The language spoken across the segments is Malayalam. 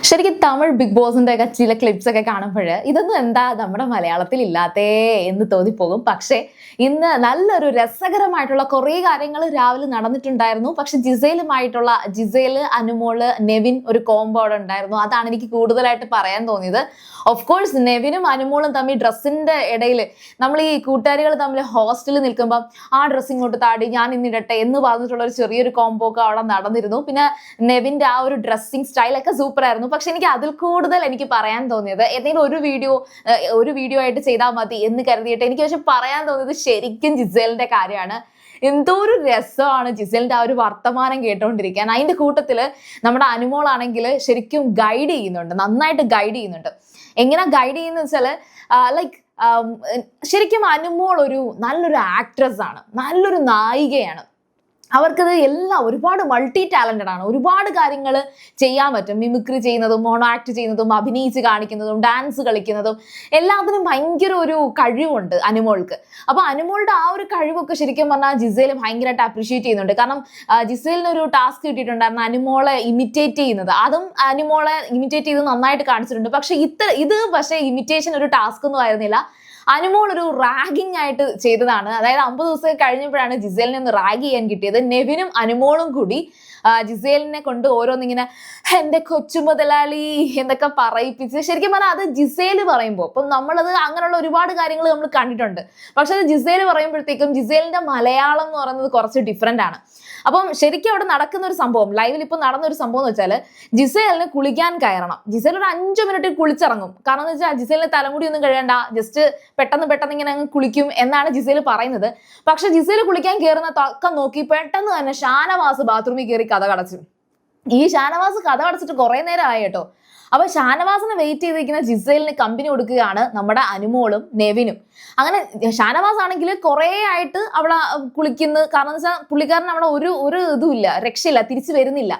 ശരിക്കും തമിഴ് ബിഗ് ബോസിന്റെ ഒക്കെ ചില ക്ലിപ്സ് ഒക്കെ കാണുമ്പോൾ ഇതൊന്നും എന്താ നമ്മുടെ മലയാളത്തിൽ ഇല്ലാത്തേ എന്ന് തോന്നിപ്പോകും. പക്ഷേ ഇന്ന് നല്ലൊരു രസകരമായിട്ടുള്ള കുറേ കാര്യങ്ങൾ രാവിലെ നടന്നിട്ടുണ്ടായിരുന്നു. പക്ഷെ ജിസേല്, അനുമോള്, നെവിൻ ഒരു കോംബോ അവിടെ ഉണ്ടായിരുന്നു. അതാണ് എനിക്ക് കൂടുതലായിട്ട് പറയാൻ തോന്നിയത്. ഓഫ് കോഴ്സ് നെവിനും അനുമോളും തമ്മിൽ ഡ്രസ്സിന്റെ ഇടയിൽ നമ്മൾ ഈ കൂട്ടുകാരികൾ തമ്മിൽ ഹോസ്റ്റലിൽ നിൽക്കുമ്പോൾ ആ ഡ്രസ്സ് ഇങ്ങോട്ട് താടി ഞാൻ ഇന്നിടട്ടെ എന്ന് പറഞ്ഞിട്ടുള്ള ഒരു ചെറിയൊരു കോംബോ ഒക്കെ അവിടെ നടന്നിരുന്നു. പിന്നെ നെവിന്റെ ആ ഒരു ഡ്രസ്സിങ് സ്റ്റൈലൊക്കെ സൂപ്പർ ആയിരുന്നു. പക്ഷെ എനിക്ക് അതിൽ കൂടുതൽ എനിക്ക് പറയാൻ തോന്നിയത് ഏതെങ്കിലും ഒരു വീഡിയോ ആയിട്ട് ചെയ്താൽ മതി എന്ന് കരുതിയിട്ട് എനിക്ക് പക്ഷെ പറയാൻ തോന്നിയത് ശരിക്കും ജിസേലിന്റെ കാര്യമാണ്. എന്തോ ഒരു രസമാണ് ജിസേലിന്റെ ആ ഒരു വർത്തമാനം കേട്ടോണ്ടിരിക്കാൻ. അതിന്റെ കൂട്ടത്തില് നമ്മുടെ അനുമോളാണെങ്കിൽ ശരിക്കും ഗൈഡ് ചെയ്യുന്നുണ്ട്, നന്നായിട്ട് ഗൈഡ് ചെയ്യുന്നുണ്ട്. എങ്ങനെ ഗൈഡ് ചെയ്യുന്ന വെച്ചാല് ശരിക്കും അനുമോൾ നല്ലൊരു ആക്ട്രസ് ആണ്, നല്ലൊരു നായികയാണ്. അവർക്കത് എല്ലാം ഒരുപാട് മൾട്ടി ടാലന്റഡ് ആണ്. ഒരുപാട് കാര്യങ്ങൾ ചെയ്യാൻ പറ്റും. മിമിക്രി ചെയ്യുന്നതും, മോണോ ആക്ട് ചെയ്യുന്നതും, അഭിനയിച്ച് കാണിക്കുന്നതും, ഡാൻസ് കളിക്കുന്നതും എല്ലാത്തിനും ഭയങ്കര ഒരു കഴിവുണ്ട് അനുമോൾക്ക്. അപ്പൊ അനുമോളുടെ ആ ഒരു കഴിവൊക്കെ ശരിക്കും പറഞ്ഞാൽ ജിസേൽ ഭയങ്കരമായിട്ട് അപ്രീഷിയേറ്റ് ചെയ്യുന്നുണ്ട്. കാരണം ജിസേലിന് ഒരു ടാസ്ക് കിട്ടിയിട്ടുണ്ടായിരുന്നു അനുമോളെ ഇമിറ്റേറ്റ് ചെയ്യുന്നത്. അതും അനുമോളെ ഇമിറ്റേറ്റ് ചെയ്ത് നന്നായിട്ട് കാണിച്ചിട്ടുണ്ട്. പക്ഷെ ഇത് ഇമിറ്റേഷൻ ഒരു ടാസ്ക് ഒന്നും ആയിരുന്നില്ല. അനുമോൾ ഒരു റാഗിങ് ആയിട്ട് ചെയ്തതാണ്. അതായത് 50 ദിവസം കഴിഞ്ഞപ്പോഴാണ് ജിസേലിനെ ഒന്ന് റാഗ് ചെയ്യാൻ കിട്ടിയത്. നെവിനും അനുമോളും കൂടി ജിസേലിനെ കൊണ്ട് ഓരോന്നിങ്ങനെ എന്റെ കൊച്ചു മുതലാളി എന്നൊക്കെ പറയിപ്പിച്ച്, ശരിക്കും പറഞ്ഞാൽ അത് ജിസേല് പറയുമ്പോൾ ഇപ്പം നമ്മളത് അങ്ങനെയുള്ള ഒരുപാട് കാര്യങ്ങൾ നമ്മൾ കണ്ടിട്ടുണ്ട്. പക്ഷെ അത് ജിസേല് പറയുമ്പോഴത്തേക്കും ജിസേലിന്റെ മലയാളം എന്ന് പറയുന്നത് കുറച്ച് ഡിഫറെന്റ് ആണ്. അപ്പം ശരിക്കും അവിടെ നടക്കുന്ന ഒരു സംഭവം, ലൈവിൽ ഇപ്പൊ നടന്ന ഒരു സംഭവം എന്ന് വെച്ചാൽ ജിസേലിന് കുളിക്കാൻ കയറണം. ജിസേൽ ഒരു 5 മിനിറ്റ് കുളിച്ചിറങ്ങും. കാരണം എന്ന് വെച്ചാൽ ജിസേലിന് തലമുടി ഒന്നും കഴിയണ്ട, ജസ്റ്റ് പെട്ടെന്ന് ഇങ്ങനെ അങ്ങ് കുളിക്കും എന്നാണ് ജിസേൽ പറയുന്നത്. പക്ഷെ ജിസേൽ കുളിക്കാൻ കയറുന്ന തക്കം നോക്കി പെട്ടെന്ന് തന്നെ ഷാനവാസ് ബാത്റൂമിൽ കയറി കഥ കടച്ചു. ഈ ഷാനവാസ് കഥ കടച്ചിട്ട് കുറെ നേരം ആയി കേട്ടോ. അപ്പൊ ഷാനവാസിനെ വെയിറ്റ് ചെയ്തിരിക്കുന്ന ജിസേലിന് കമ്പനി കൊടുക്കുകയാണ് നമ്മുടെ അനുമോളും നെവിനും. അങ്ങനെ ഷാനവാസ് ആണെങ്കിൽ കുറെ ആയിട്ട് അവിടെ കുളിക്കുന്നു. കാരണം എന്ന് വെച്ചാൽ പുള്ളിക്കാരൻ അവിടെ ഒരു ഇതുമില്ല, രക്ഷയില്ല, തിരിച്ചു വരുന്നില്ല.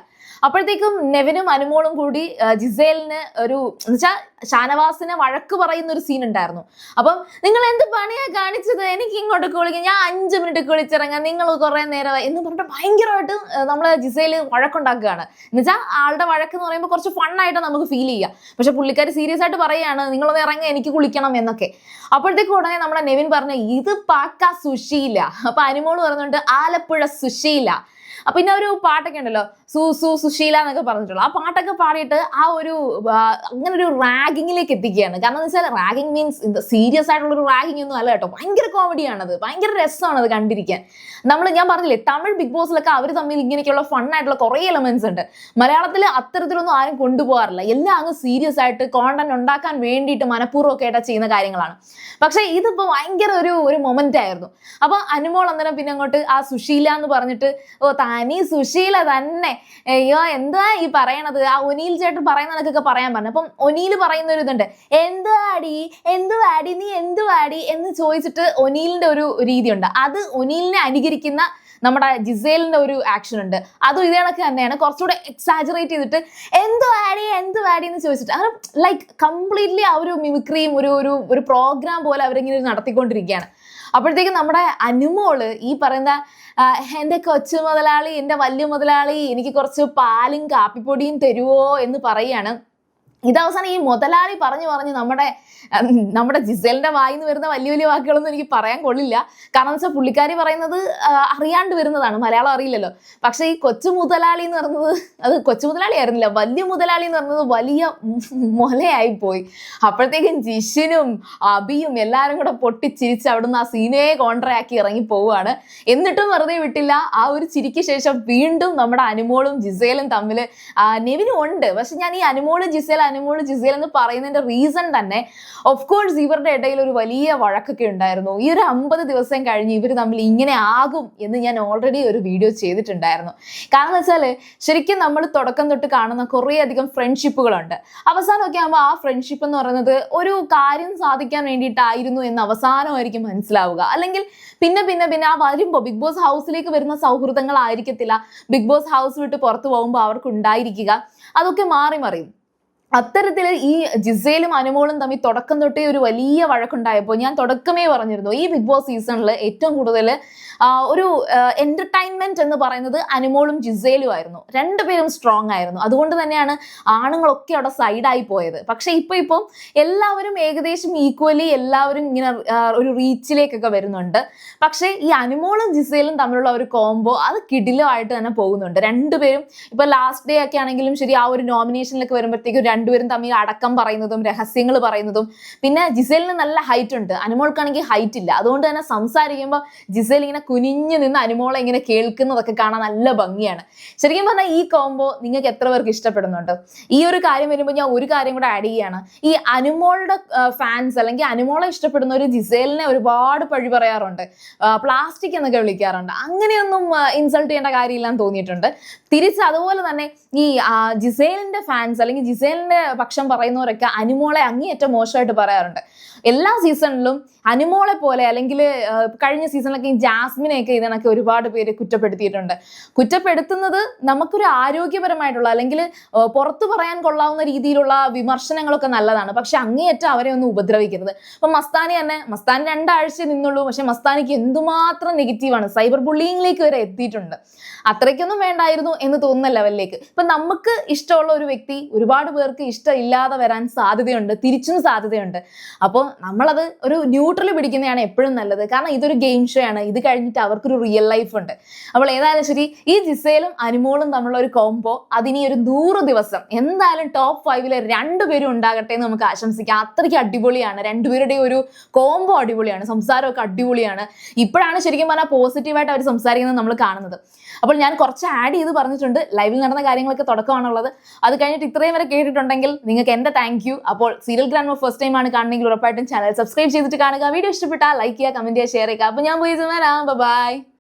അപ്പോഴത്തേക്കും നെവിനും അനുമോളും കൂടി ജിസേലിന് എന്നുവെച്ചാൽ ഷാനവാസിനെ വഴക്ക് പറയുന്ന ഒരു സീൻ ഉണ്ടായിരുന്നു. അപ്പം നിങ്ങൾ എന്ത് പണിയാ കാണിച്ചത്, എനിക്ക് ഇങ്ങോട്ട് കുളിക്കാം, ഞാൻ 5 മിനിറ്റ് കുളിച്ചിറങ്ങാം, നിങ്ങൾ കുറെ നേരമായി എന്ന് പറഞ്ഞിട്ട് ഭയങ്കരമായിട്ട് നമ്മളെ ജിസേല് വഴക്കുണ്ടാക്കുകയാണ്. എന്നുവെച്ചാൽ ആളുടെ വഴക്ക് എന്ന് പറയുമ്പോൾ കുറച്ച് ഫണ്ണായിട്ട് നമുക്ക് ഫീൽ ചെയ്യാം. പക്ഷെ പുള്ളിക്കാർ സീരിയസ് ആയിട്ട് പറയുകയാണ് നിങ്ങളൊന്ന് ഇറങ്ങി, എനിക്ക് കുളിക്കണം എന്നൊക്കെ. അപ്പോഴത്തേക്കും ഉടനെ നമ്മുടെ നെവിൻ പറഞ്ഞു ഇത് പാക്ക സുശീല. അപ്പൊ അനുമോള് പറയുന്നുണ്ട് ആലപ്പുഴ സുശീല. പിന്നെ ഒരു പാട്ടൊക്കെ ഉണ്ടല്ലോ, സുശീല എന്നൊക്കെ പറഞ്ഞിട്ടുള്ളൂ. ആ പാട്ടൊക്കെ പാടിയിട്ട് അങ്ങനെ ഒരു റാഗിങ്ങിലേക്ക് എത്തിക്കുകയാണ്. കാരണം എന്ന് വെച്ചാൽ റാഗിങ് മീൻസ് സീരിയസ് ആയിട്ടുള്ള ഒരു റാഗിങ് ഒന്നും അല്ല കേട്ടോ. ഭയങ്കര കോമഡിയാണത്, ഭയങ്കര രസമാണത് കണ്ടിരിക്കാൻ. ഞാൻ പറഞ്ഞില്ലേ തമിഴ് ബിഗ് ബോസിലൊക്കെ അവർ തമ്മിൽ ഇങ്ങനെയൊക്കെയുള്ള ഫണ്ണായിട്ടുള്ള കുറേ എലമെന്റ്സ് ഉണ്ട്. മലയാളത്തിൽ അത്തരത്തിലൊന്നും ആരും കൊണ്ടുപോകാറില്ല. എല്ലാം അങ്ങ് സീരിയസ് ആയിട്ട് കോണ്ടന്റ് ഉണ്ടാക്കാൻ വേണ്ടിയിട്ട് മനഃപൂർവ്വം ഒക്കെ ആയിട്ട് ചെയ്യുന്ന കാര്യങ്ങളാണ്. പക്ഷെ ഇതിപ്പോ ഭയങ്കര ഒരു മൊമെന്റ് ആയിരുന്നു. അപ്പൊ അനുമോൾ അന്നേരം പിന്നെ അങ്ങോട്ട് ആ സുശീല എന്ന് പറഞ്ഞിട്ട് തനി സുശീല തന്നെ, അയ്യോ എന്താ ഈ പറയണത്, ആ ഒനീൽ ചേട്ടൻ പറയുന്നതൊക്കെ പറയാൻ പറഞ്ഞു. അപ്പം ഒനീൽ പറയുന്ന ഒരു ഇതുണ്ട്, എന്തുവാടി നീ എന്തുവാടി എന്ന് ചോദിച്ചിട്ട് ഒനീലിന്റെ ഒരു രീതിയുണ്ട്. അത് ഒനീലിനെ അനുകരിക്കുന്ന നമ്മുടെ ജിസേലിന്റെ ഒരു ആക്ഷൻ ഉണ്ട്. അതും ഇതേ കണക്ക് തന്നെയാണ്, കുറച്ചുകൂടെ എക്സാജറേറ്റ് ചെയ്തിട്ട് എന്തുവാടി എന്ന് ചോദിച്ചിട്ട് അങ്ങനെ കംപ്ലീറ്റ്ലി ആ ഒരു മിമിക്രിയും ഒരു പ്രോഗ്രാം പോലെ അവരിങ്ങനെ നടത്തിക്കൊണ്ടിരിക്കുകയാണ്. അപ്പോഴത്തേക്കും നമ്മുടെ അനുമോള് ഈ പറയുന്ന എന്റെ കൊച്ചു മുതലാളി, എന്റെ വലിയ മുതലാളി, എനിക്ക് കുറച്ച് പാലും കാപ്പിപ്പൊടിയും തരുവോ എന്ന് പറയാണ്. ഇതവസാനം ഈ മുതലാളി പറഞ്ഞു നമ്മുടെ ജിസേലിന്റെ വായിന്ന് വരുന്ന വലിയ വലിയ വാക്കുകളൊന്നും എനിക്ക് പറയാൻ കൊള്ളില്ല. കാരണം വെച്ചാൽ പുള്ളിക്കാരി പറയുന്നത് അറിയാണ്ട് വരുന്നതാണ്, മലയാളം അറിയില്ലല്ലോ. പക്ഷെ ഈ കൊച്ചു മുതലാളി എന്ന് പറയുന്നത് അത് കൊച്ചു മുതലാളി ആയിരുന്നില്ല, വലിയ മുതലാളി എന്ന് പറയുന്നത് വലിയ മുലയായി പോയി. അപ്പോഴത്തേക്കും ജിഷിനും അബിയും എല്ലാവരും കൂടെ പൊട്ടിച്ചിരിച്ച് അവിടുന്ന് ആ സീനയെ കോൺട്രാക്കി ഇറങ്ങി പോവുകയാണ്. എന്നിട്ടും വെറുതെ വിട്ടില്ല. ആ ഒരു ചിരിക്ക് ശേഷം വീണ്ടും നമ്മുടെ അനുമോളും ജിസേലും തമ്മിൽ നെവിനും ഉണ്ട്. പക്ഷെ ഞാൻ ഈ അനുമോള് ജിസേൽ എന്ന് പറയുന്നതിന്റെ റീസൺ തന്നെ ഓഫ് കോഴ്സ് ഇവരുടെ ഇടയിൽ ഒരു വലിയ വഴക്കൊക്കെ ഉണ്ടായിരുന്നു. ഈ ഒരു 50 ദിവസം കഴിഞ്ഞ് ഇവർ തമ്മിൽ ഇങ്ങനെ ആകും എന്ന് ഞാൻ ഓൾറെഡി ഒരു വീഡിയോ ചെയ്തിട്ടുണ്ടായിരുന്നു. കാരണം എന്ന് വെച്ചാൽ ശരിക്കും നമ്മൾ തുടക്കം തൊട്ട് കാണുന്ന കുറേ അധികം ഫ്രണ്ട്ഷിപ്പുകളുണ്ട്. അവസാനമൊക്കെ ആകുമ്പോൾ ആ ഫ്രണ്ട്ഷിപ്പ് എന്ന് പറയുന്നത് ഒരു കാര്യം സാധിക്കാൻ വേണ്ടിയിട്ടായിരുന്നു എന്ന് അവസാനമായിരിക്കും മനസ്സിലാവുക. അല്ലെങ്കിൽ പിന്നെ ആ വരുമ്പോൾ ബിഗ് ബോസ് ഹൗസിലേക്ക് വരുന്ന സൗഹൃദങ്ങളായിരിക്കത്തില്ല ബിഗ് ബോസ് ഹൗസ് വിട്ട് പുറത്തു പോകുമ്പോൾ അവർക്ക് ഉണ്ടായിരിക്കുക. അതൊക്കെ മാറി മറിയും. അത്തരത്തിൽ ഈ ജിസേലും അനുമോളും തമ്മിൽ തുടക്കം തൊട്ടേ ഒരു വലിയ വഴക്കുണ്ടായപ്പോൾ ഞാൻ തുടക്കമേ പറഞ്ഞിരുന്നു, ഈ ബിഗ് ബോസ് സീസണിൽ ഏറ്റവും കൂടുതൽ ഒരു എന്റർടൈൻമെന്റ് എന്ന് പറയുന്നത് അനുമോളും ജിസേലും ആയിരുന്നു. രണ്ടുപേരും സ്ട്രോങ് ആയിരുന്നു. അതുകൊണ്ട് തന്നെയാണ് ആണുങ്ങളൊക്കെ അവിടെ സൈഡായി പോയത്. പക്ഷെ ഇപ്പം എല്ലാവരും ഏകദേശം ഈക്വലി എല്ലാവരും ഇങ്ങനെ ഒരു റീച്ചിലേക്കൊക്കെ വരുന്നുണ്ട്. പക്ഷെ ഈ അനുമോളും ജിസേലും തമ്മിലുള്ള ഒരു കോംബോ അത് കിടിലമായിട്ട് തന്നെ പോകുന്നുണ്ട്. രണ്ടുപേരും ഇപ്പൊ ലാസ്റ്റ് ഡേ ഒക്കെ ആണെങ്കിലും ശരി, ആ ഒരു നോമിനേഷനിലൊക്കെ വരുമ്പോഴത്തേക്കും രണ്ടുപേരും തമ്മിൽ അടക്കം പറയുന്നതും രഹസ്യങ്ങൾ പറയുന്നതും, പിന്നെ ജിസേലിന് നല്ല ഹൈറ്റ് ഉണ്ട്, അനുമോൾക്കാണെങ്കിൽ ഹൈറ്റ് ഇല്ല. അതുകൊണ്ട് തന്നെ സംസാരിക്കുമ്പോൾ ജിസേൽ ഇങ്ങനെ കുനിഞ്ഞു നിന്ന് അനുമോളെ ഇങ്ങനെ കേൾക്കുന്നതൊക്കെ കാണാൻ നല്ല ഭംഗിയാണ്. ശരിക്കും പറഞ്ഞാൽ ഈ കോംബോ നിങ്ങൾക്ക് എത്ര പേർക്ക് ഇഷ്ടപ്പെടുന്നുണ്ട്? ഈ ഒരു കാര്യം വരുമ്പോൾ ഞാൻ ഒരു കാര്യം കൂടെ ആഡ് ചെയ്യാണ്. ഈ അനുമോളുടെ ഫാൻസ് അല്ലെങ്കിൽ അനുമോളെ ഇഷ്ടപ്പെടുന്ന ഒരു ജിസേലിനെ ഒരുപാട് പഴി പറയാറുണ്ട്, പ്ലാസ്റ്റിക് എന്നൊക്കെ വിളിക്കാറുണ്ട്. അങ്ങനെയൊന്നും ഇൻസൾട്ട് ചെയ്യേണ്ട കാര്യമില്ലാന്ന് തോന്നിയിട്ടുണ്ട്. തിരിച്ച് അതുപോലെ തന്നെ ഈ ജിസേലിന്റെ ഫാൻസ് അല്ലെങ്കിൽ ജിസേലിന്റെ പക്ഷം പറയുന്നവരൊക്കെ അനുമോളെ അങ്ങേയറ്റം മോശമായിട്ട് പറയാറുണ്ട്. എല്ലാ സീസണിലും അനുമോളെ പോലെ അല്ലെങ്കിൽ കഴിഞ്ഞ സീസണിലൊക്കെ ഈ ജാസ്മിനെയൊക്കെ ഇതിനൊക്കെ ഒരുപാട് പേര് കുറ്റപ്പെടുത്തിയിട്ടുണ്ട്. കുറ്റപ്പെടുത്തുന്നത് നമുക്കൊരു ആരോഗ്യപരമായിട്ടുള്ള അല്ലെങ്കിൽ പുറത്തു പറയാൻ കൊള്ളാവുന്ന രീതിയിലുള്ള വിമർശനങ്ങളൊക്കെ നല്ലതാണ്. പക്ഷെ അങ്ങേയറ്റം അവരെ ഒന്നും ഉപദ്രവിക്കരുത്. അപ്പൊ മസ്താനി 2 ആഴ്ച നിന്നുള്ളൂ, പക്ഷെ മസ്താനിക്ക് എന്തുമാത്രം നെഗറ്റീവാണ്, സൈബർ ബുള്ളിങ്ങിലേക്ക് വരെ എത്തിയിട്ടുണ്ട്. അത്രയ്ക്കൊന്നും വേണ്ടായിരുന്നു എന്ന് തോന്നുന്ന ലെവലിലേക്ക്. ഇപ്പൊ നമുക്ക് ഇഷ്ടമുള്ള ഒരു വ്യക്തി ഒരുപാട് പേർക്ക് ഇഷ്ടമില്ലാതെ വരാൻ സാധ്യതയുണ്ട്, തിരിച്ചും സാധ്യതയുണ്ട്. അപ്പോൾ നമ്മളത് ഒരു ന്യൂട്രൽ പിടിക്കുന്നതാണ് എപ്പോഴും നല്ലത്. കാരണം ഇതൊരു ഗെയിം ഷോ ആണ്, ഇത് കഴിഞ്ഞിട്ട് അവർക്കൊരു റിയൽ ലൈഫ് ഉണ്ട്. അപ്പോൾ ഏതായാലും ശരി, ഈ ജിസേലും അനുമോളും തമ്മിലുള്ള ഒരു കോംബോ അതിനി ഒരു 100 ദിവസം എന്തായാലും ടോപ്പ് 5 രണ്ടുപേരും ഉണ്ടാകട്ടെ എന്ന് നമുക്ക് ആശംസിക്കാം. അത്രയ്ക്ക് അടിപൊളിയാണ്, രണ്ടുപേരുടെയും ഒരു കോംബോ അടിപൊളിയാണ്, സംസാരമൊക്കെ അടിപൊളിയാണ്. ഇപ്പോഴാണ് ശരിക്കും പറഞ്ഞാൽ പോസിറ്റീവായിട്ട് അവർ സംസാരിക്കുന്നത് നമ്മൾ കാണുന്നത്. അപ്പോൾ ഞാൻ കുറച്ച് ആഡ് ചെയ്ത് പറഞ്ഞിട്ടുണ്ട്, ലൈവിൽ നടന്ന കാര്യങ്ങളൊക്കെ തുടക്കമാണുള്ളത്. അത് കഴിഞ്ഞിട്ട് ഇത്രയും വരെ കേട്ടിട്ടുണ്ടെങ്കിൽ നിങ്ങൾക്ക് എൻ്റെ താങ്ക് യു. അപ്പോൾ സീരിയൽ ഗ്രാൻഡ് ഫസ്റ്റ് ടൈം ആണ് കാണണമെങ്കിൽ ഉറപ്പായിട്ടും ചാനൽ സബ്സ്ക്രൈബ് ചെയ്തിട്ട് കാണുക. വീഡിയോ ഇഷ്ടപ്പെട്ടാൽ ലൈക്ക് ചെയ്യുക, കമന്റ് ചെയ്യുക, ഷെയർ ചെയ്യുക. അപ്പോൾ ഞാൻ പോയി ബൈ.